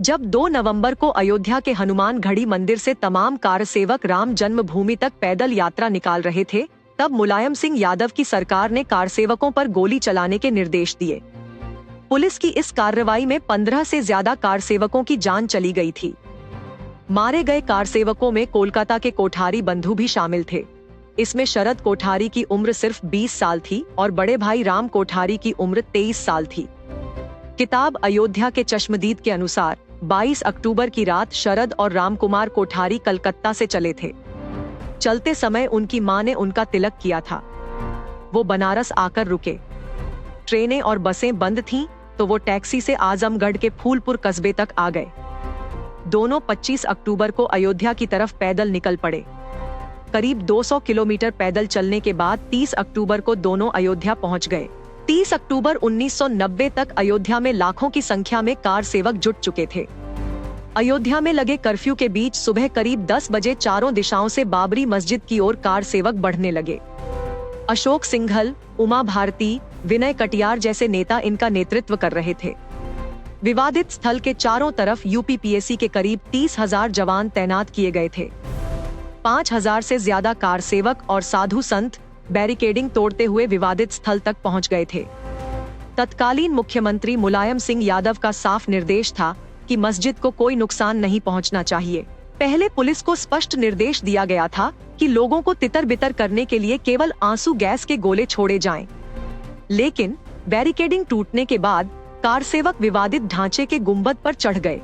जब 2 नवंबर को अयोध्या के हनुमान घड़ी मंदिर से तमाम कार सेवक राम जन्मभूमि तक पैदल यात्रा निकाल रहे थे, तब मुलायम सिंह यादव की सरकार ने कार सेवकों पर गोली चलाने के निर्देश दिए। पुलिस की इस कार्रवाई में 15 से ज्यादा कार सेवकों की जान चली गई थी। मारे गए कार सेवकों में कोलकाता के कोठारी बंधु भी शामिल थे। इसमें शरद कोठारी की उम्र सिर्फ 20 साल थी और बड़े भाई राम कोठारी की उम्र 23 साल थी। किताब अयोध्या के चश्मदीद के अनुसार 22 अक्टूबर की रात शरद और रामकुमार कोठारी कलकत्ता से चले थे। चलते समय उनकी मां ने उनका तिलक किया था। वो बनारस आकर रुके। ट्रेनें और बसें बंद थीं, तो वो टैक्सी से आजमगढ़ के फूलपुर कस्बे तक आ गए। दोनों 25 अक्टूबर को अयोध्या की तरफ पैदल निकल पड़े। करीब 200 किलोमीटर पैदल चलने के बाद 30 अक्टूबर को दोनों अयोध्या पहुंच गए। 30 अक्टूबर 1990 तक अयोध्या में लाखों की संख्या में कार सेवक जुट चुके थे। अयोध्या में लगे कर्फ्यू के बीच सुबह करीब 10 बजे चारों दिशाओं से बाबरी मस्जिद की ओर कार सेवक बढ़ने लगे। अशोक सिंघल, उमा भारती, विनय कटियार जैसे नेता इनका नेतृत्व कर रहे थे। विवादित स्थल के चारों तरफ यूपीपीएससी के करीब 30,000 जवान तैनात किए गए थे। 5,000 से ज्यादा कार सेवक और साधु संत बैरिकेडिंग तोड़ते हुए विवादित स्थल तक पहुंच गए थे। तत्कालीन मुख्यमंत्री मुलायम सिंह यादव का साफ निर्देश था कि मस्जिद को कोई नुकसान नहीं पहुंचना चाहिए। पहले पुलिस को स्पष्ट निर्देश दिया गया था कि लोगों को तितर बितर करने के लिए केवल आंसू गैस के गोले छोड़े जाएं। लेकिन बैरिकेडिंग टूटने के बाद कार सेवक विवादित ढांचे के गुंबद पर चढ़ गए।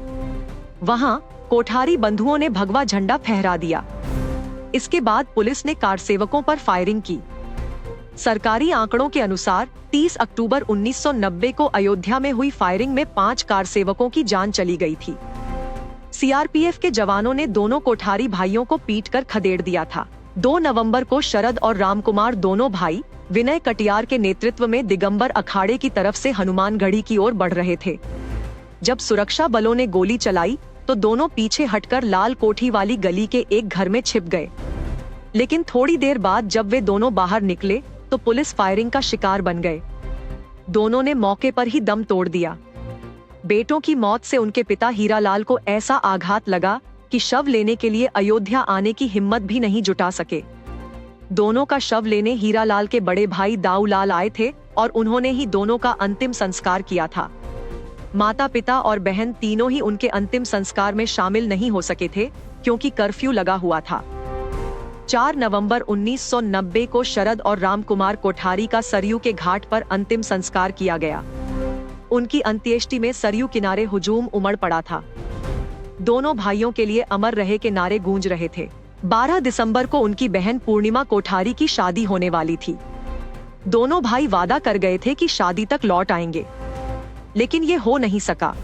वहां कोठारी बंधुओं ने भगवा झंडा फहरा दिया। इसके बाद पुलिस ने कार सेवकों पर फायरिंग की। सरकारी आंकड़ों के अनुसार 30 अक्टूबर 1990 को अयोध्या में हुई फायरिंग में 5 कार सेवकों की जान चली गई थी। सीआरपीएफ के जवानों ने दोनों कोठारी भाइयों को पीटकर खदेड़ दिया था। 2 नवंबर को शरद और रामकुमार दोनों भाई विनय कटियार के नेतृत्व में दिगंबर अखाड़े की तरफ से हनुमानगढ़ी की ओर बढ़ रहे थे। जब सुरक्षा बलों ने गोली चलाई तो दोनों पीछे हटकर लाल कोठी वाली गली के एक घर में छिप गए। लेकिन थोड़ी देर बाद जब वे दोनों बाहर निकले तो पुलिस फायरिंग का शिकार बन गए। दोनों ने मौके पर ही दम तोड़ दिया। बेटों की मौत से उनके पिता हीरालाल को ऐसा आघात लगा कि शव लेने के लिए अयोध्या आने की हिम्मत भी नहीं जुटा सके। दोनों का शव लेने हीरालाल के बड़े भाई दाऊलाल आए थे और उन्होंने ही दोनों का अंतिम संस्कार किया था। माता पिता और बहन तीनों ही उनके अंतिम संस्कार में शामिल नहीं हो सके थे क्योंकि कर्फ्यू लगा हुआ था। 4 नवंबर 1990 को शरद और रामकुमार कोठारी का सरयू के घाट पर अंतिम संस्कार किया गया। उनकी अंत्येष्टि में सरयू किनारे हुजूम उमड़ पड़ा था। दोनों भाइयों के लिए अमर रहे के नारे गूंज रहे थे। 12 दिसंबर को उनकी बहन पूर्णिमा कोठारी की शादी होने वाली थी। दोनों भाई वादा कर गए थे कि शादी तक लौट आएंगे, लेकिन ये हो नहीं सका।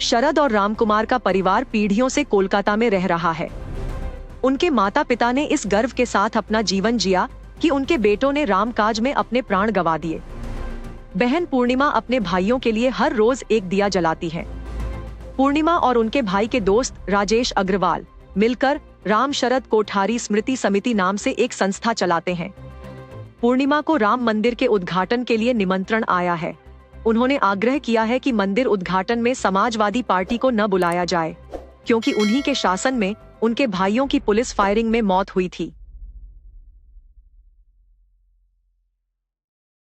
शरद और रामकुमार का परिवार पीढ़ियों से कोलकाता में रह रहा है। उनके माता पिता ने इस गर्व के साथ अपना जीवन जिया कि उनके बेटों ने रामकाज में अपने प्राण गंवा दिए। बहन पूर्णिमा अपने भाइयों के लिए हर रोज एक दिया जलाती है। पूर्णिमा और उनके भाई के दोस्त राजेश अग्रवाल मिलकर राम शरद कोठारी स्मृति समिति नाम से एक संस्था चलाते हैं। पूर्णिमा को राम मंदिर के उद्घाटन के लिए निमंत्रण आया है। उन्होंने आग्रह किया है कि मंदिर उद्घाटन में समाजवादी पार्टी को न बुलाया जाए, क्योंकि उन्हीं के शासन में उनके भाइयों की पुलिस फायरिंग में मौत हुई थी।